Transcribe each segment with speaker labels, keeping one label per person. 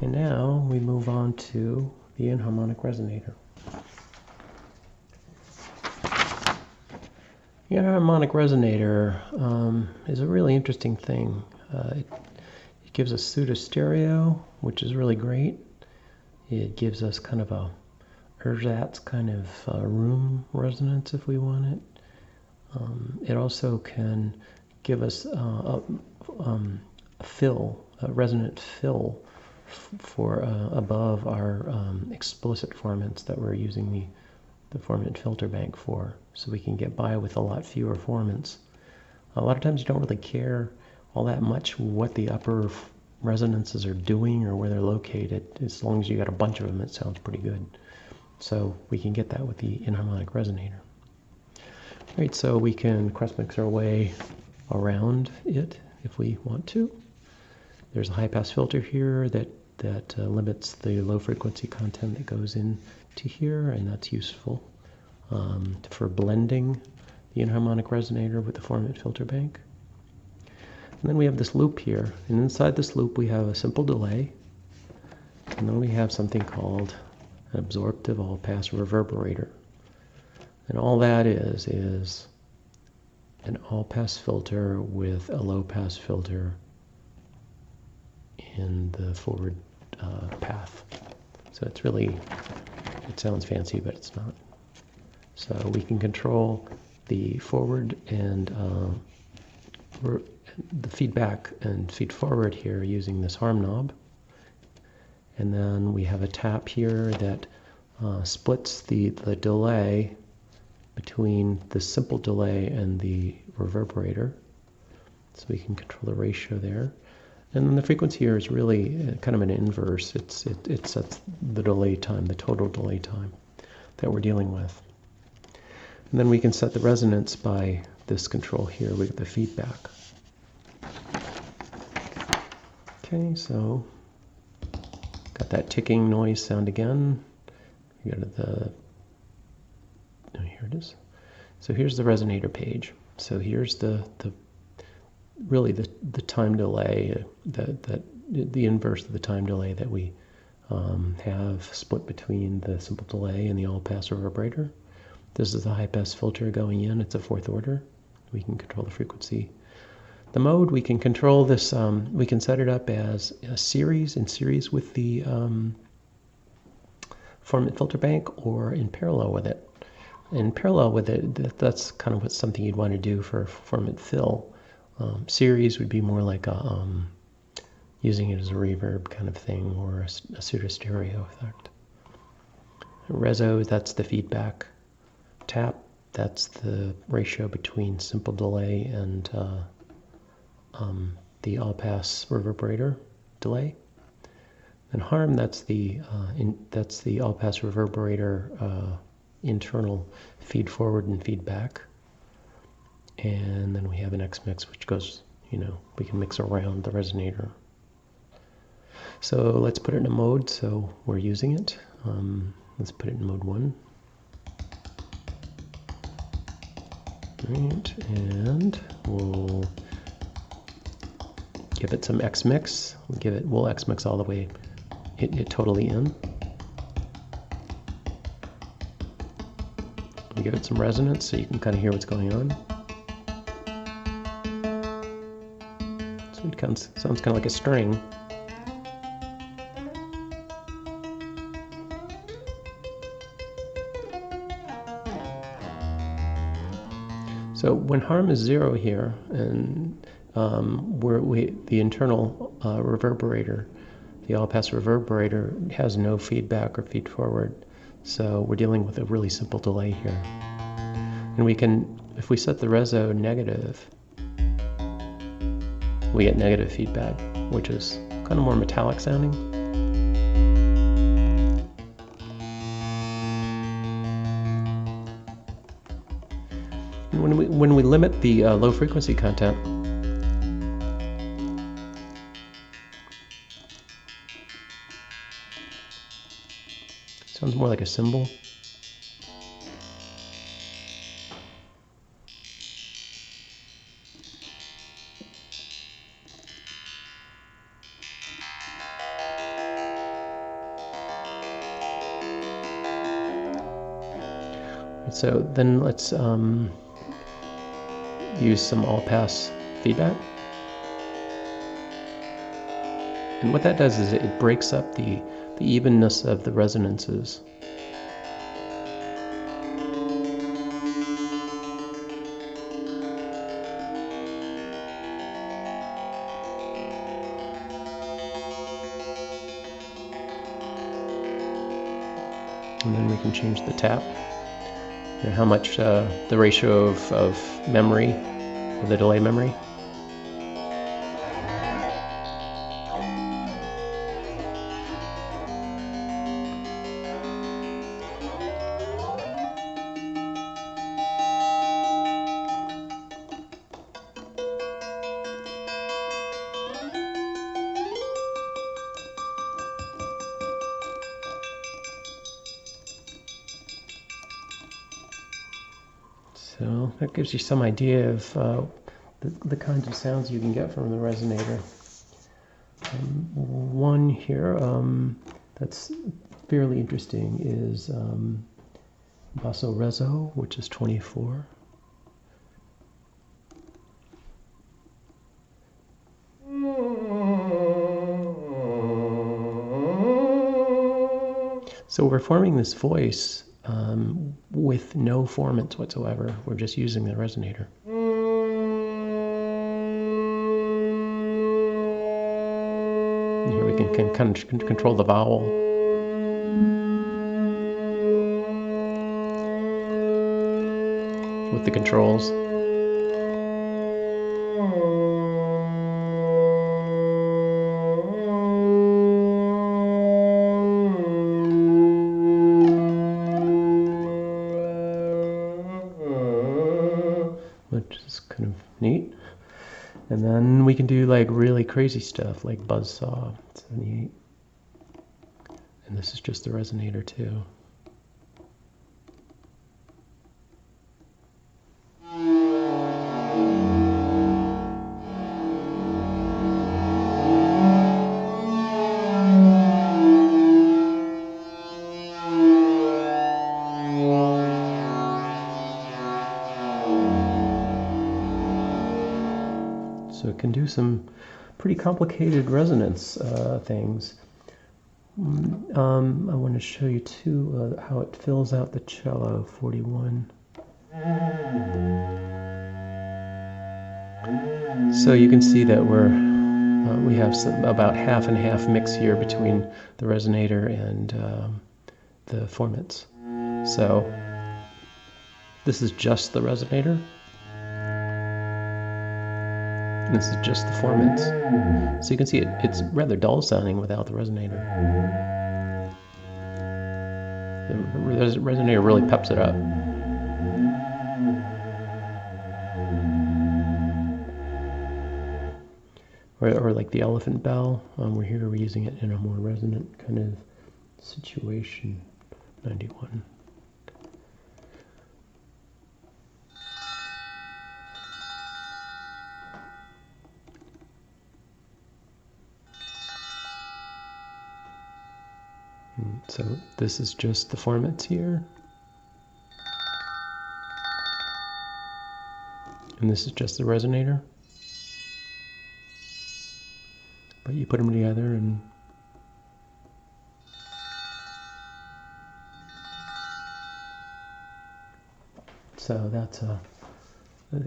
Speaker 1: And now we move on to the inharmonic resonator. The inharmonic resonator is a really interesting thing. It gives us pseudo-stereo, which is really great. It gives us kind of a ersatz kind of room resonance if we want it. It also can give us a resonant fill for above our explicit formants that we're using the formant filter bank for, so we can get by with a lot fewer formants. A lot of times you don't really care all that much what the upper resonances are doing or where they're located. As long as you got a bunch of them, it sounds pretty good. So we can get that with the inharmonic resonator. All right, so we can cross mix our way around it if we want to. There's a high pass filter here that limits the low frequency content that goes into here, and that's useful for blending the inharmonic resonator with the formant filter bank. And then we have this loop here, and inside this loop we have a simple delay, and then we have something called an absorptive all-pass reverberator. And all that is an all-pass filter with a low-pass filter in the forward path. So it's really, it sounds fancy, but it's not. So we can control the forward and the feedback and feed forward here using this harm knob. And then we have a tap here that splits the delay between the simple delay and the reverberator. So we can control the ratio there. And then the frequency here is really kind of an inverse. It sets the delay time, the total delay time that we're dealing with. And then we can set the resonance by this control here with the feedback. Okay, so got that ticking noise sound again. We go to the, oh, here it is. So here's the resonator page. So here's the time delay, the inverse of the time delay that we have split between the simple delay and the all-pass reverberator. This is the high-pass filter going in. It's a fourth order. We can control the frequency. The mode, we can control this, we can set it up as a series, in series with the formant filter bank, or in parallel with it. In parallel with it, that's kind of something you'd want to do for formant fill. Series would be more like using it as a reverb kind of thing, or a pseudo-stereo effect. Reso, that's the feedback. Tap, that's the ratio between simple delay and the all-pass reverberator delay. And harm, that's the all-pass reverberator internal feed forward and feedback. And then we have an X-mix, which goes, we can mix around the resonator. So let's put it in a mode, so we're using it. Let's put it in mode 1. Right, and we'll give it some X-mix. We'll X-mix all the way, it totally in. We'll give it some resonance so you can kind of hear what's going on. So it sounds kind of like a string. So when harm is 0 here, and the internal reverberator, the all-pass reverberator, has no feedback or feed forward, so we're dealing with a really simple delay here. And we can, if we set the reso negative, we get negative feedback, which is kind of more metallic sounding. When we limit the low frequency content, it sounds more like a cymbal. So then let's use some all-pass feedback. And what that does is it breaks up the evenness of the resonances. And then we can change the tap, and how much the ratio of memory, or the delay memory. So that gives you some idea of the kinds of sounds you can get from the resonator. One here that's fairly interesting is basso reso, which is 24. So we're forming this voice with no formants whatsoever. We're just using the resonator. And here we can control the vowel. With the controls. Which is kind of neat. And then we can do like really crazy stuff like buzzsaw 78. And this is just the resonator too. So it can do some pretty complicated resonance things. I want to show you too how it fills out the cello 41. So you can see that we have about half and half mix here between the resonator and the formants. So this is just the resonator. This is just the formants. So you can see it's rather dull sounding without the resonator. The resonator really peps it up. Or like the elephant bell, we're using it in a more resonant kind of situation. 91. So this is just the formants here. And this is just the resonator. But you put them together and so that's a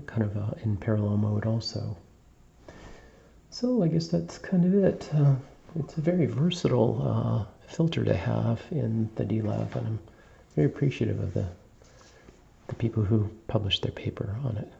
Speaker 1: kind of in parallel mode also. So I guess that's kind of it. It's a very versatile filter to have in the D-Lev, and I'm very appreciative of the people who published their paper on it.